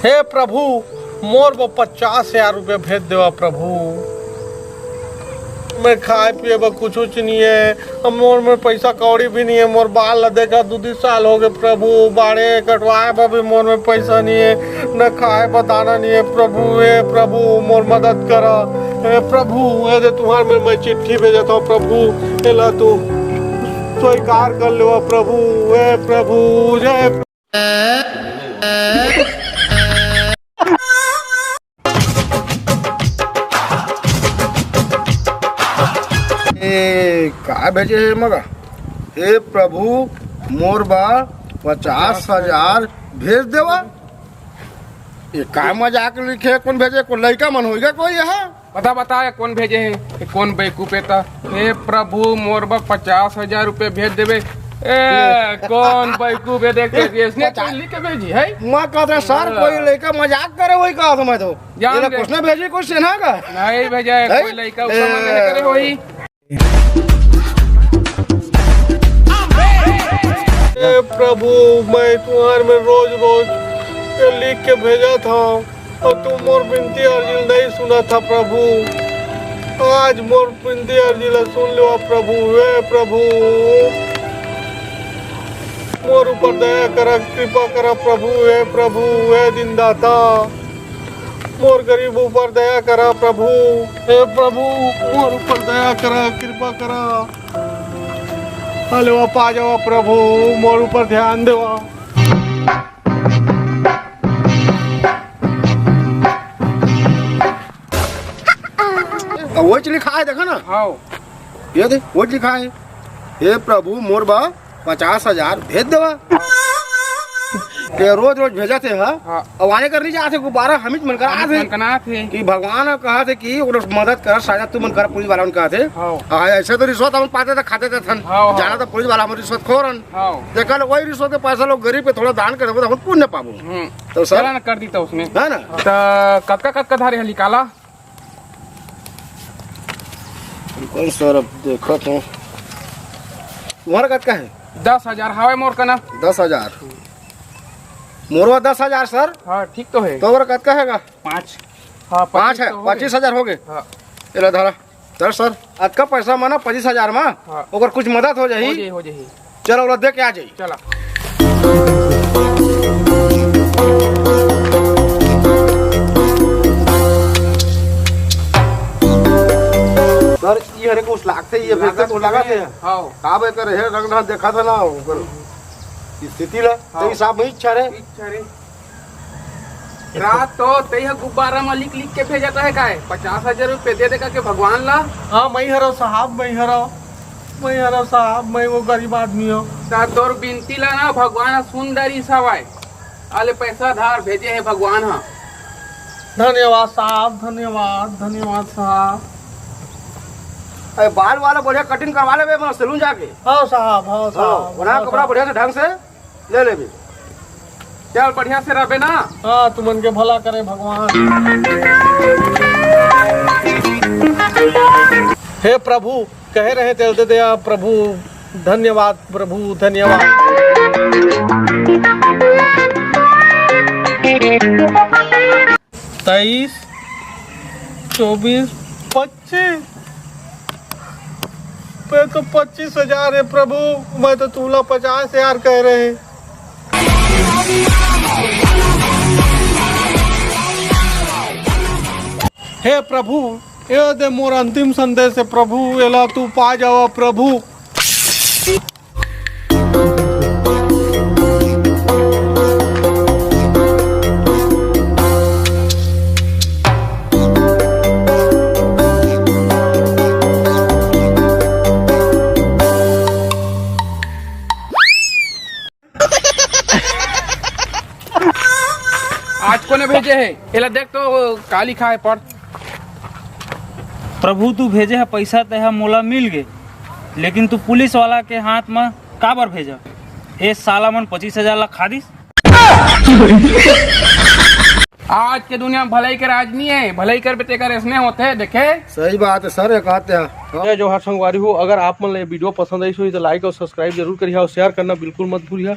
हे प्रभु मोर वो 50,000 रुपये भेज देवा प्रभु। मैं खाए पिए ब कुछ नहीं है, मोर में पैसा कौड़ी भी नहीं है। मोर बाल लदे का 2 साल हो गए प्रभु, बाड़े कटवाए पर भी मोर में पैसा नहीं है, न खाए पर दाना नहीं है प्रभु। हे प्रभु मोर मदद करा। हे प्रभु ये तुम्हारे में मैं चिट्ठी भेजता हूँ प्रभु, एला तू स्वीकार कर लो प्रभु। हे प्रभु जय का भेजे है मगा। हे प्रभु मोर बा 50,000 भेज देवा। ये का मजाक लिखे, कौन भेजे? कोई लड़का मन होगा कोई यहाँ? बता कौन भेजे है, कौन बेवकूफ है? हे प्रभु मोर बा 50,000 रुपये भेज देवे। कौन बेवकूफ है? देख इसने लिख के भेजी है। मैं कहता सर कोई लड़का मजाक करे वही कहा था। मैं तो कुछ न भेजी, कुछ सेना का नहीं भेजा है कोई लड़का करे वही। प्रभु मैं तुम्हारे में रोज लिख के भेजा था और तुम मोर विनती अर्जी नहीं सुना था प्रभु। आज मोर विनती अर्जी सुन लो प्रभु। हे प्रभु मोर ऊपर दया करा, कृपा करा प्रभु। हे प्रभु हे दिनदाता मोर गरीब ऊपर दया करा प्रभु। हे प्रभु मोर ऊपर दया करा, कृपा करा। हेलो पा जाओ प्रभु, मोर ऊपर ध्यान देवा। वो लिखा है देखा ना। हाँ ये देख वो लिखा है, हे प्रभु मोर बा 50,000 भेज देवा। रोज भेजा थे। हाँ अब आने कर नहीं जाते गुब्बारा हम ही मन करा थे कि भगवान कहा थे कि मदद कर, शायद तू मन कर। पुलिस वाला कहा थे ऐसे तो रिश्वत हम पाते थे, खाते थे थन। जाना तो पुलिस वाला रिश्वत खोरन देखा वही रिश्वत के पैसा लोग गरीब पे थोड़ा दान कर दे, पुण्य पाबो। तो सर कर दी था उसने है ना। कतका धारे निकाला सर देखो तो तुम्हारा कत का है? 10,000 हवा मोर का ना। 10,000 मोरवा 10,000 सर। हाँ ठीक तो है। तो कत का है? 5। हाँ 5 है। 25,000 हो गए। हाँ धरा सर सर आज का पैसा माना 25,000 में। हाँ। अगर कुछ मदद हो जाही चलो दे के आ जाई। चला सर ये हरे कुछ लागते ये भेजते तो लगा थे। हां का बे करे है रंग ना देखा था ना ऊपर स्थिति ला तो साहब नहीं इच्छा रे रात तो तैया गुब्बारा में लिख के भेजता है काय 50,000 रुपये दे देगा के भगवान ला। हाँ मैं हरो साहब, मैं हरो साहब, मैं वो गरीब आदमी हो। तोर बिनती ला ना भगवान सुंदरी सवाय आले पैसा धार भेजे है भगवान। हाँ धन्यवाद साहब, धन्यवाद साहब। अरे बाल वाला बढ़िया कटिंग करवा ले बे सैलून जाके। हाँ साहब बना कपड़ा बढ़िया से ढंग से ले बे। चल बढ़िया से रहे ना। हाँ तुमन के भला करे भगवान। हे प्रभु कह रहे थे दे दे प्रभु। धन्यवाद प्रभु धन्यवाद। 23, 24, 25 पे तो 25,000 है प्रभु। मैं तो तुमला 50,000 कह रहे हैं। हे प्रभु ये दे मोर अंतिम संदेश है प्रभु। एला तू पा जाओ प्रभु। आज कोने भेजे है? एला देख तो का लिखा है पर। प्रभु तू भेजे है पैसा ते मोला मिल गए, लेकिन तू पुलिस वाला के हाथ में काबर भेजा? ए साला मन 25,000 ला खा दिस। आज के दुनिया में भलाई के राज नहीं है, भलाई कर बेटे कर ऐसने होते हैं। देखे सही बात है सर, ये कहते हैं। जो हर संगवारी हो, अगर आप मन वीडियो पसंद आई तो लाइक और सब्सक्राइब जरूर करिए और शेयर करना बिल्कुल मत भूलिए।